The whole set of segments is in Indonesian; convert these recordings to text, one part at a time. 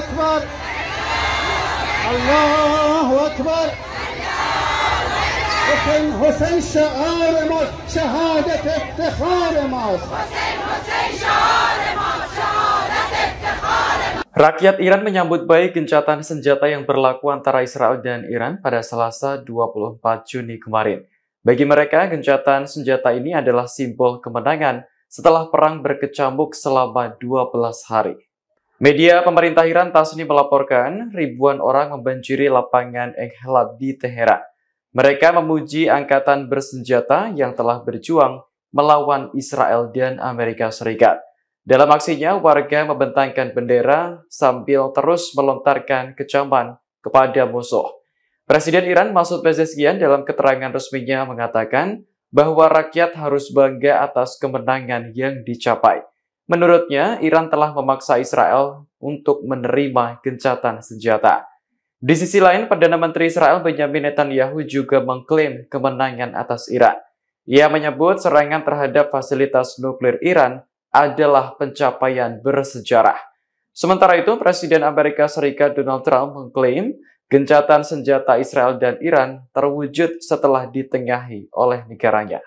أكبر الله أكبر حسين شعار ماست شهادة افتخار ماست حسين شعار ماست شهادة افتخار. Rakyat Iran menyambut baik gencatan senjata yang berlaku antara Israel dan Iran pada Selasa 24 Juni kemarin. Bagi mereka, gencatan senjata ini adalah simbol kemenangan setelah perang berkecamuk selama 12 hari. Media pemerintah Iran Tasnim melaporkan ribuan orang membanjiri lapangan Enghelab di Teheran. Mereka memuji angkatan bersenjata yang telah berjuang melawan Israel dan Amerika Serikat. Dalam aksinya, warga membentangkan bendera sambil terus melontarkan kecaman kepada musuh. Presiden Iran Masoud Pezeshkian dalam keterangan resminya mengatakan bahwa rakyat harus bangga atas kemenangan yang dicapai. Menurutnya, Iran telah memaksa Israel untuk menerima gencatan senjata. Di sisi lain, Perdana Menteri Israel Benjamin Netanyahu juga mengklaim kemenangan atas Iran. Ia menyebut serangan terhadap fasilitas nuklir Iran adalah pencapaian bersejarah. Sementara itu, Presiden Amerika Serikat Donald Trump mengklaim gencatan senjata Israel dan Iran terwujud setelah ditengahi oleh negaranya.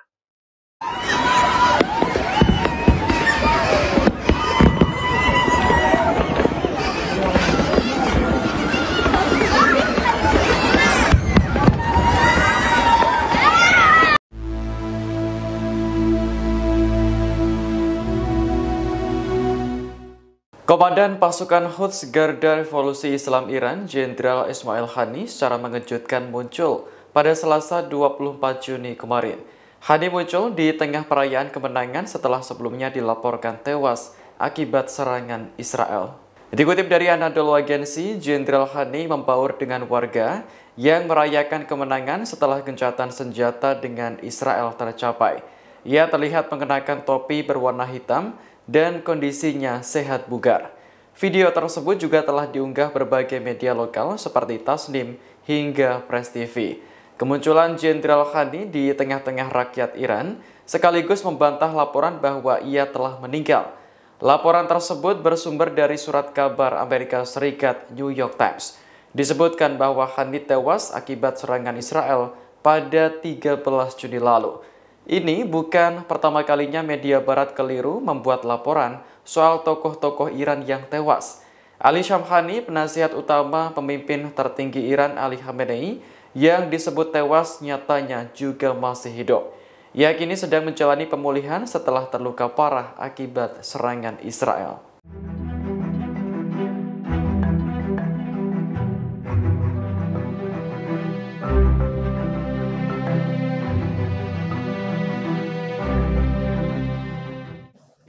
Komandan pasukan Quds Garda Revolusi Islam Iran, Jenderal Ismail Hani, secara mengejutkan muncul pada Selasa 24 Juni kemarin. Hani muncul di tengah perayaan kemenangan setelah sebelumnya dilaporkan tewas akibat serangan Israel. Dikutip dari Anadolu Agency, Jenderal Hani membaur dengan warga yang merayakan kemenangan setelah gencatan senjata dengan Israel tercapai. Ia terlihat mengenakan topi berwarna hitam dan kondisinya sehat bugar. Video tersebut juga telah diunggah berbagai media lokal seperti Tasnim hingga Press TV. Kemunculan Jenderal Hani di tengah-tengah rakyat Iran sekaligus membantah laporan bahwa ia telah meninggal. Laporan tersebut bersumber dari surat kabar Amerika Serikat New York Times. Disebutkan bahwa Hani tewas akibat serangan Israel pada 13 Juni lalu. Ini bukan pertama kalinya media barat keliru membuat laporan soal tokoh-tokoh Iran yang tewas. Ali Shamkhani, penasihat utama pemimpin tertinggi Iran Ali Khamenei, yang disebut tewas nyatanya juga masih hidup. Ia kini sedang menjalani pemulihan setelah terluka parah akibat serangan Israel.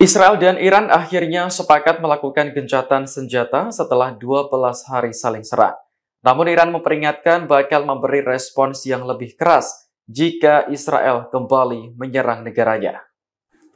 Israel dan Iran akhirnya sepakat melakukan gencatan senjata setelah 12 hari saling serang. Namun Iran memperingatkan bakal memberi respons yang lebih keras jika Israel kembali menyerang negaranya.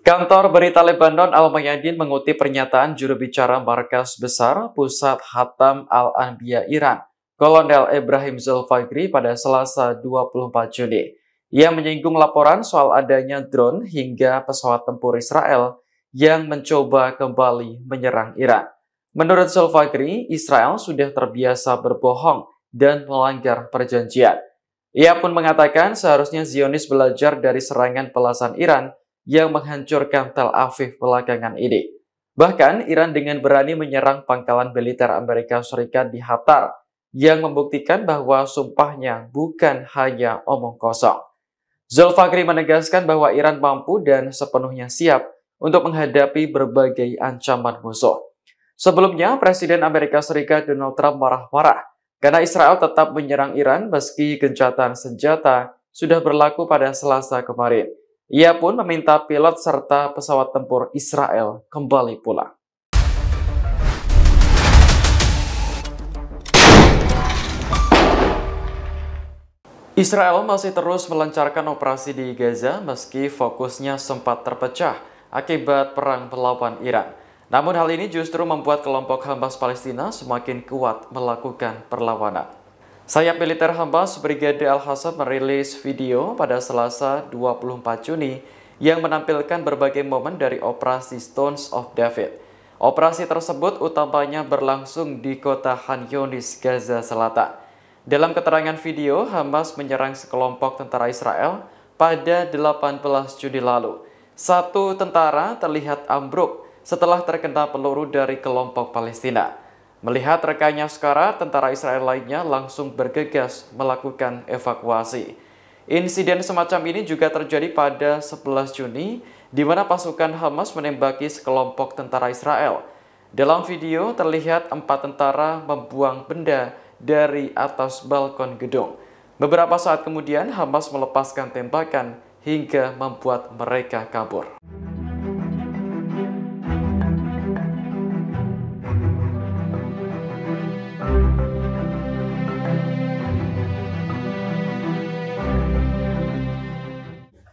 Kantor berita Lebanon Al-Mayadin mengutip pernyataan juru bicara Markas Besar Pusat Hatam Al-Anbiya Iran, Kolonel Ibrahim Zulfagri pada Selasa 24 Juni. Ia menyinggung laporan soal adanya drone hingga pesawat tempur Israel yang mencoba kembali menyerang Iran. Menurut Zulfagri, Israel sudah terbiasa berbohong dan melanggar perjanjian. Ia pun mengatakan seharusnya Zionis belajar dari serangan belasan Iran yang menghancurkan Tel Aviv belakangan ini. Bahkan, Iran dengan berani menyerang pangkalan militer Amerika Serikat di Hatar, yang membuktikan bahwa sumpahnya bukan hanya omong kosong. Zulfagri menegaskan bahwa Iran mampu dan sepenuhnya siap untuk menghadapi berbagai ancaman musuh. Sebelumnya, Presiden Amerika Serikat Donald Trump marah-marah karena Israel tetap menyerang Iran meski gencatan senjata sudah berlaku pada Selasa kemarin. Ia pun meminta pilot serta pesawat tempur Israel kembali pulang. Israel masih terus melancarkan operasi di Gaza meski fokusnya sempat terpecah akibat perang melawan Iran. Namun hal ini justru membuat kelompok Hamas Palestina semakin kuat melakukan perlawanan. Sayap militer Hamas Brigade Al-Hassam merilis video pada Selasa 24 Juni yang menampilkan berbagai momen dari operasi Stones of David. Operasi tersebut utamanya berlangsung di kota Khan Younis, Gaza Selatan. Dalam keterangan video, Hamas menyerang sekelompok tentara Israel pada 18 Juni lalu. Satu tentara terlihat ambruk setelah terkena peluru dari kelompok Palestina. Melihat rekannya sekarat, tentara Israel lainnya langsung bergegas melakukan evakuasi. Insiden semacam ini juga terjadi pada 11 Juni, di mana pasukan Hamas menembaki sekelompok tentara Israel. Dalam video terlihat 4 tentara membuang benda dari atas balkon gedung. Beberapa saat kemudian Hamas melepaskan tembakan hingga membuat mereka kabur.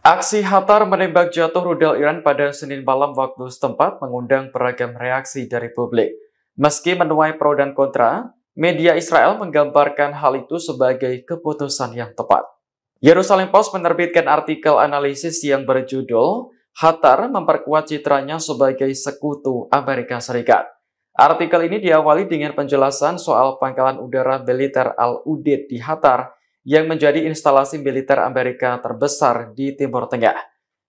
Aksi Hatar menembak jatuh rudal Iran pada Senin malam waktu setempat mengundang beragam reaksi dari publik. Meski menuai pro dan kontra, media Israel menggambarkan hal itu sebagai keputusan yang tepat. Jerusalem Post menerbitkan artikel analisis yang berjudul "Hatar memperkuat citranya sebagai sekutu Amerika Serikat". Artikel ini diawali dengan penjelasan soal pangkalan udara militer Al-Udeid di Hatar yang menjadi instalasi militer Amerika terbesar di Timur Tengah.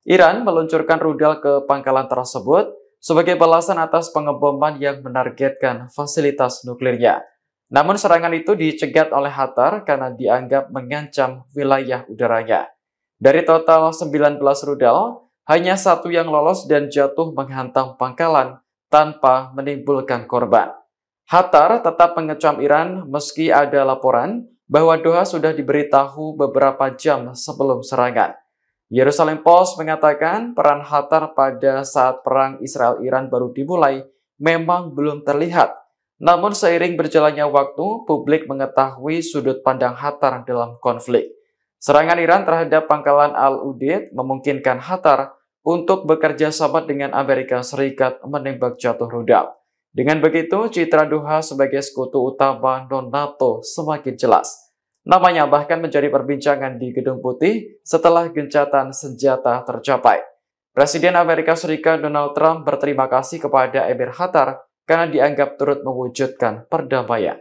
Iran meluncurkan rudal ke pangkalan tersebut sebagai balasan atas pengeboman yang menargetkan fasilitas nuklirnya. Namun serangan itu dicegat oleh Hatar karena dianggap mengancam wilayah udaranya. Dari total 19 rudal, hanya satu yang lolos dan jatuh menghantam pangkalan tanpa menimbulkan korban. Hatar tetap mengecam Iran meski ada laporan bahwa Doha sudah diberitahu beberapa jam sebelum serangan. Jerusalem Post mengatakan peran Hatar pada saat perang Israel-Iran baru dimulai memang belum terlihat. Namun seiring berjalannya waktu, publik mengetahui sudut pandang Hatar dalam konflik. Serangan Iran terhadap pangkalan Al-Udeid memungkinkan Hatar untuk bekerja sama dengan Amerika Serikat menembak jatuh rudal. Dengan begitu, citra Doha sebagai sekutu utama non-NATO semakin jelas. Namanya bahkan menjadi perbincangan di Gedung Putih setelah gencatan senjata tercapai. Presiden Amerika Serikat Donald Trump berterima kasih kepada Emir Hatar karena dianggap turut mewujudkan perdamaian.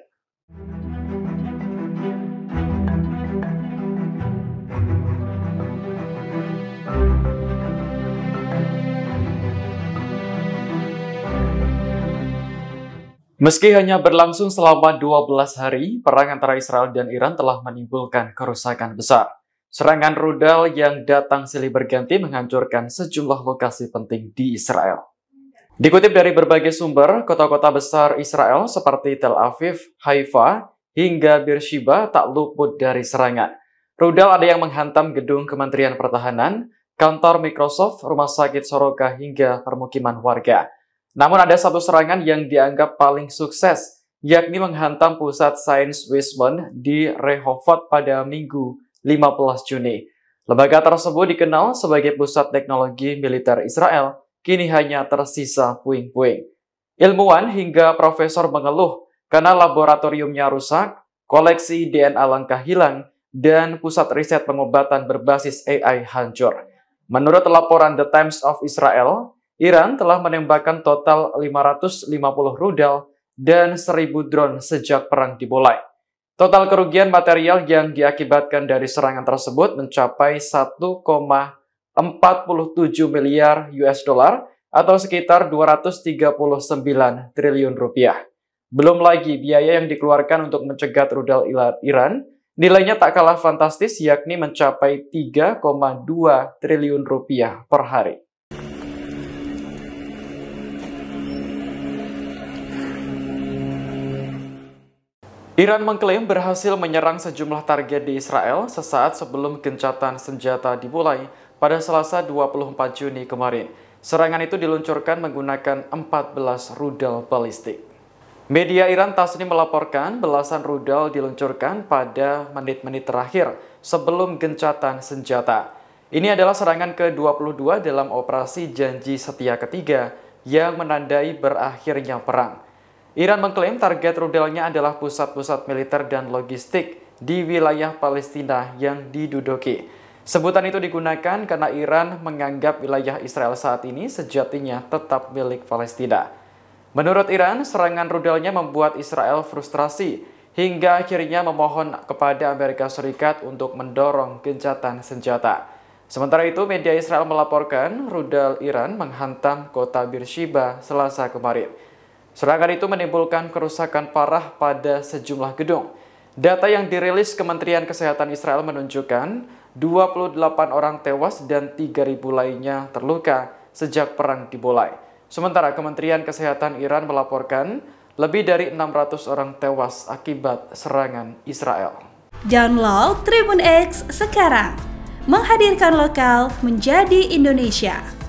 Meski hanya berlangsung selama 12 hari, perang antara Israel dan Iran telah menimbulkan kerusakan besar. Serangan rudal yang datang silih berganti menghancurkan sejumlah lokasi penting di Israel. Dikutip dari berbagai sumber, kota-kota besar Israel seperti Tel Aviv, Haifa, hingga Beersheba tak luput dari serangan. Rudal ada yang menghantam gedung Kementerian Pertahanan, kantor Microsoft, rumah sakit Soroka, hingga permukiman warga. Namun ada satu serangan yang dianggap paling sukses, yakni menghantam pusat sains Weizmann di Rehovot pada Minggu 15 Juni. Lembaga tersebut dikenal sebagai pusat teknologi militer Israel, kini hanya tersisa puing-puing. Ilmuwan hingga profesor mengeluh karena laboratoriumnya rusak, koleksi DNA langka hilang, dan pusat riset pengobatan berbasis AI hancur. Menurut laporan The Times of Israel, Iran telah menembakkan total 550 rudal dan 1.000 drone sejak perang dimulai. Total kerugian material yang diakibatkan dari serangan tersebut mencapai 1,47 miliar US dollar atau sekitar 239 triliun rupiah. Belum lagi biaya yang dikeluarkan untuk mencegat rudal Iran, nilainya tak kalah fantastis yakni mencapai 3,2 triliun rupiah per hari. Iran mengklaim berhasil menyerang sejumlah target di Israel sesaat sebelum gencatan senjata dimulai pada Selasa 24 Juni kemarin. Serangan itu diluncurkan menggunakan 14 rudal balistik. Media Iran Tasnim melaporkan belasan rudal diluncurkan pada menit-menit terakhir sebelum gencatan senjata. Ini adalah serangan ke-22 dalam operasi Janji Setia ketiga yang menandai berakhirnya perang. Iran mengklaim target rudalnya adalah pusat-pusat militer dan logistik di wilayah Palestina yang diduduki. Sebutan itu digunakan karena Iran menganggap wilayah Israel saat ini sejatinya tetap milik Palestina. Menurut Iran, serangan rudalnya membuat Israel frustrasi hingga akhirnya memohon kepada Amerika Serikat untuk mendorong gencatan senjata. Sementara itu, media Israel melaporkan rudal Iran menghantam kota Beersheba Selasa kemarin. Serangan itu menimbulkan kerusakan parah pada sejumlah gedung. Data yang dirilis Kementerian Kesehatan Israel menunjukkan 28 orang tewas dan 3.000 lainnya terluka sejak perang dimulai. Sementara Kementerian Kesehatan Iran melaporkan lebih dari 600 orang tewas akibat serangan Israel. Download Tribun X sekarang, menghadirkan lokal menjadi Indonesia.